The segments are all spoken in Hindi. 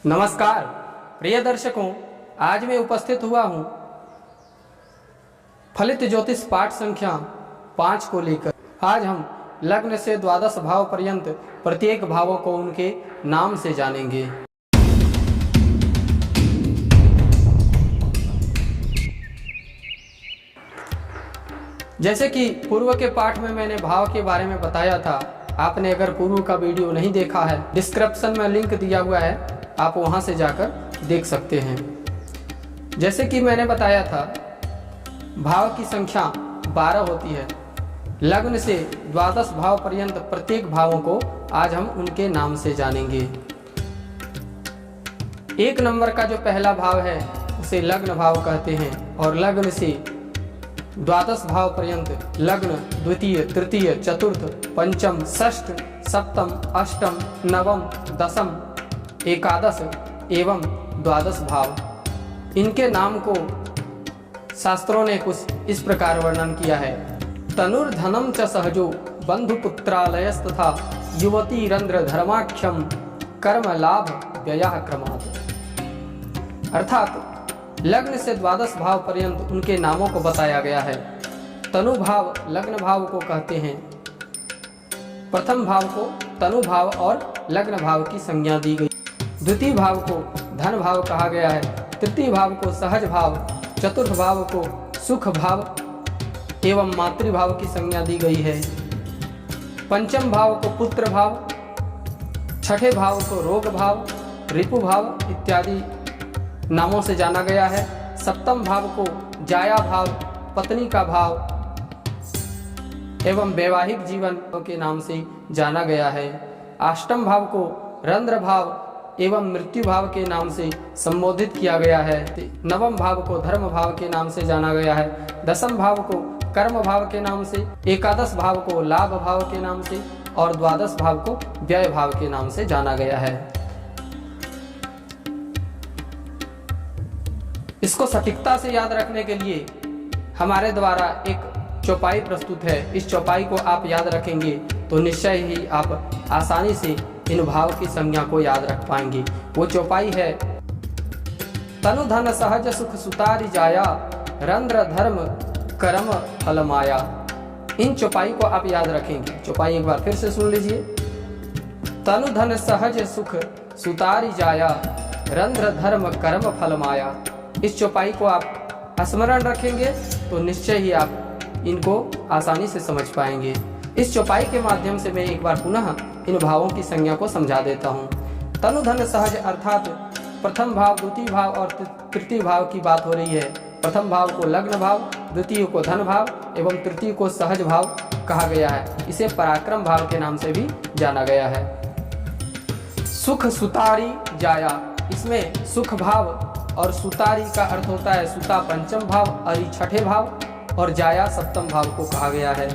नमस्कार प्रिय दर्शकों, आज मैं उपस्थित हुआ हूँ फलित ज्योतिष पाठ संख्या 5 को लेकर। आज हम लग्न से द्वादश भाव पर्यंत प्रत्येक भावों को उनके नाम से जानेंगे। जैसे कि पूर्व के पाठ में मैंने भाव के बारे में बताया था। आपने अगर पूर्व का वीडियो नहीं देखा है, डिस्क्रिप्शन में लिंक दिया हुआ है, आप वहां से जाकर देख सकते हैं। जैसे कि मैंने बताया था, भाव की संख्या 12 होती है। लग्न से द्वादश भाव पर्यंत प्रत्येक भावों को आज हम उनके नाम से जानेंगे। 1 नंबर का जो पहला भाव है उसे लग्न भाव कहते हैं, और लग्न से द्वादश भाव पर्यंत लग्न, द्वितीय, तृतीय, चतुर्थ, पंचम, षष्ठ, सप्तम, अष्टम, नवम, दशम, एकादश एवं द्वादश भाव, इनके नाम को शास्त्रों ने कुछ इस प्रकार वर्णन किया है। तनुर्धनम च सहजो बंधुपुत्रालयस तथा युवती रंध्र धर्माख्यम कर्म लाभ व्ययः क्रमात्। अर्थात लग्न से द्वादश भाव पर्यंत उनके नामों को बताया गया है। तनु भाव लग्न भाव को कहते हैं। प्रथम भाव को तनु भाव और लग्न भाव की संज्ञा दी गई। द्वितीय भाव को धन भाव कहा गया है। तृतीय भाव को सहज भाव, चतुर्थ भाव को सुख भाव एवं मातृभाव की संज्ञा दी गई है। पंचम भाव को पुत्र भाव, छठे भाव को रोग भाव, रिपु भाव इत्यादि नामों से जाना गया है। सप्तम भाव को जाया भाव, पत्नी का भाव एवं वैवाहिक जीवन के नाम से जाना गया है। अष्टम भाव को रंध्र भाव एवं मृत्यु भाव के नाम से संबोधित किया गया है। नवम भाव को धर्म भाव के नाम से जाना गया है। दशम भाव को कर्म भाव के नाम से, एकादश भाव को लाभ भाव के नाम से और द्वादश भाव को व्यय भाव के नाम से जाना गया है। इसको सटीकता से याद रखने के लिए हमारे द्वारा एक चौपाई प्रस्तुत है। इस चौपाई को आप याद रखेंगे तो निश्चय ही आप आसानी से इन भाव की संज्ञा को याद रख पाएंगे। वो चौपाई है, तनु धन सहज सुख सुतारी जाया, रंध्र धर्म कर्म फल माया। इन चौपाई को आप याद रखेंगे। चौपाई एक बार फिर से सुन लीजिए। तनु धन सहज सुख सुतारी जाया, रंध्र धर्म कर्म फल माया। इस चौपाई को आप स्मरण रखेंगे तो निश्चय ही आप इनको आसानी से समझ पाएंगे। इस चौपाई के माध्यम से मैं एक बार पुनः इन भावों की संज्ञा को समझा देता हूँ। तनु धन सहज अर्थात प्रथम भाव, द्वितीय भाव और तृतीय भाव की बात हो रही है। प्रथम भाव को लग्न भाव, द्वितीय को धन भाव एवं तृतीय को सहज भाव कहा गया है। इसे पराक्रम भाव के नाम से भी जाना गया है। सुख सुतारी जाया, इसमें सुख भाव और सुतारी का अर्थ होता है सुता पंचम भाव, अरि छठे भाव और जाया सप्तम भाव को कहा गया है।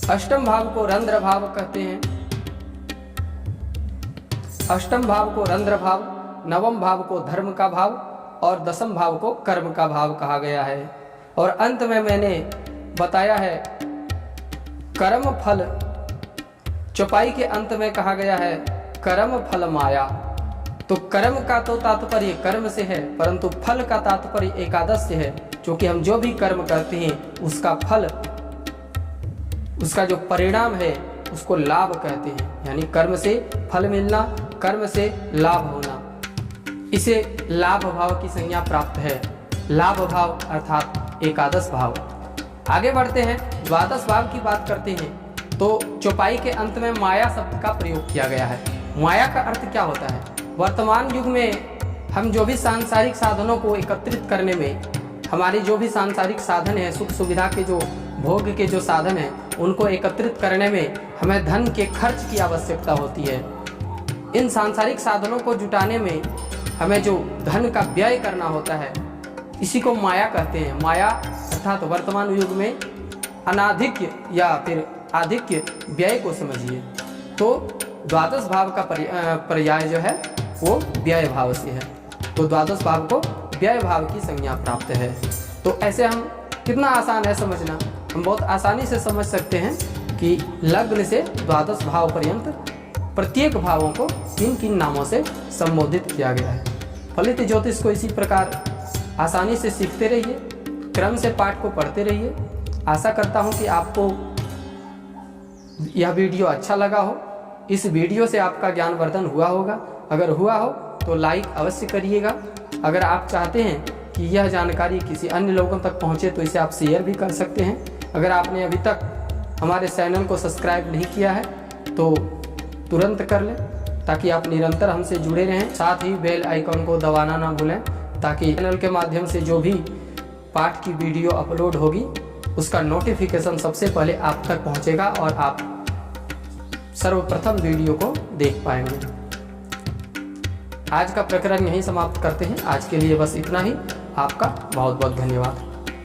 अष्टम भाव को रंध्र भाव कहते हैं। अष्टम भाव को रंध्र भाव, नवम भाव को धर्म का भाव और दशम भाव को कर्म का भाव कहा गया है। और अंत में मैंने बताया है कर्म फल। चौपाई के अंत में कहा गया है कर्म फल माया। तो कर्म का तो तात्पर्य कर्म से है, परंतु फल का तात्पर्य एकादश से है। क्योंकि हम जो भी कर्म करते हैं उसका फल, उसका जो परिणाम है उसको लाभ कहते हैं। यानी कर्म से फल मिलना, कर्म से लाभ होना, इसे लाभ भाव की संज्ञा प्राप्त है। लाभ भाव अर्थात एकादश भाव। आगे बढ़ते हैं, द्वादश भाव की बात करते हैं। तो चौपाई के अंत में माया शब्द का प्रयोग किया गया है। माया का अर्थ क्या होता है? वर्तमान युग में हम जो भी सांसारिक साधनों को एकत्रित करने में, हमारी जो भी सांसारिक साधन है, सुख सुविधा के जो भोग के जो साधन हैं, उनको एकत्रित करने में हमें धन के खर्च की आवश्यकता होती है। इन सांसारिक साधनों को जुटाने में हमें जो धन का व्यय करना होता है, इसी को माया कहते हैं। माया अर्थात वर्तमान युग में अनाधिक्य या फिर आधिक्य व्यय को समझिए। तो द्वादश भाव का पर्याय जो है वो व्यय भाव से है। तो द्वादश भाव को व्यय भाव की संज्ञा प्राप्त है। तो ऐसे हम, कितना आसान है समझना, हम बहुत आसानी से समझ सकते हैं कि लग्न से द्वादश भाव पर्यंत प्रत्येक भावों को किन किन नामों से संबोधित किया गया है। फलित ज्योतिष को इसी प्रकार आसानी से सीखते रहिए, क्रम से पाठ को पढ़ते रहिए। आशा करता हूँ कि आपको यह वीडियो अच्छा लगा हो। इस वीडियो से आपका ज्ञानवर्धन हुआ होगा। अगर हुआ हो तो लाइक अवश्य करिएगा। अगर आप चाहते हैं कि यह जानकारी किसी अन्य लोगों तक पहुंचे तो इसे आप शेयर भी कर सकते हैं। अगर आपने अभी तक हमारे चैनल को सब्सक्राइब नहीं किया है तो तुरंत कर लें, ताकि आप निरंतर हमसे जुड़े रहें। साथ ही बेल आइकन को दबाना ना भूलें, ताकि चैनल के माध्यम से जो भी पाठ की वीडियो अपलोड होगी उसका नोटिफिकेशन सबसे पहले आप तक पहुंचेगा और आप सर्वप्रथम वीडियो को देख पाएंगे। आज का प्रकरण यहीं समाप्त करते हैं। आज के लिए बस इतना ही। आपका बहुत बहुत धन्यवाद।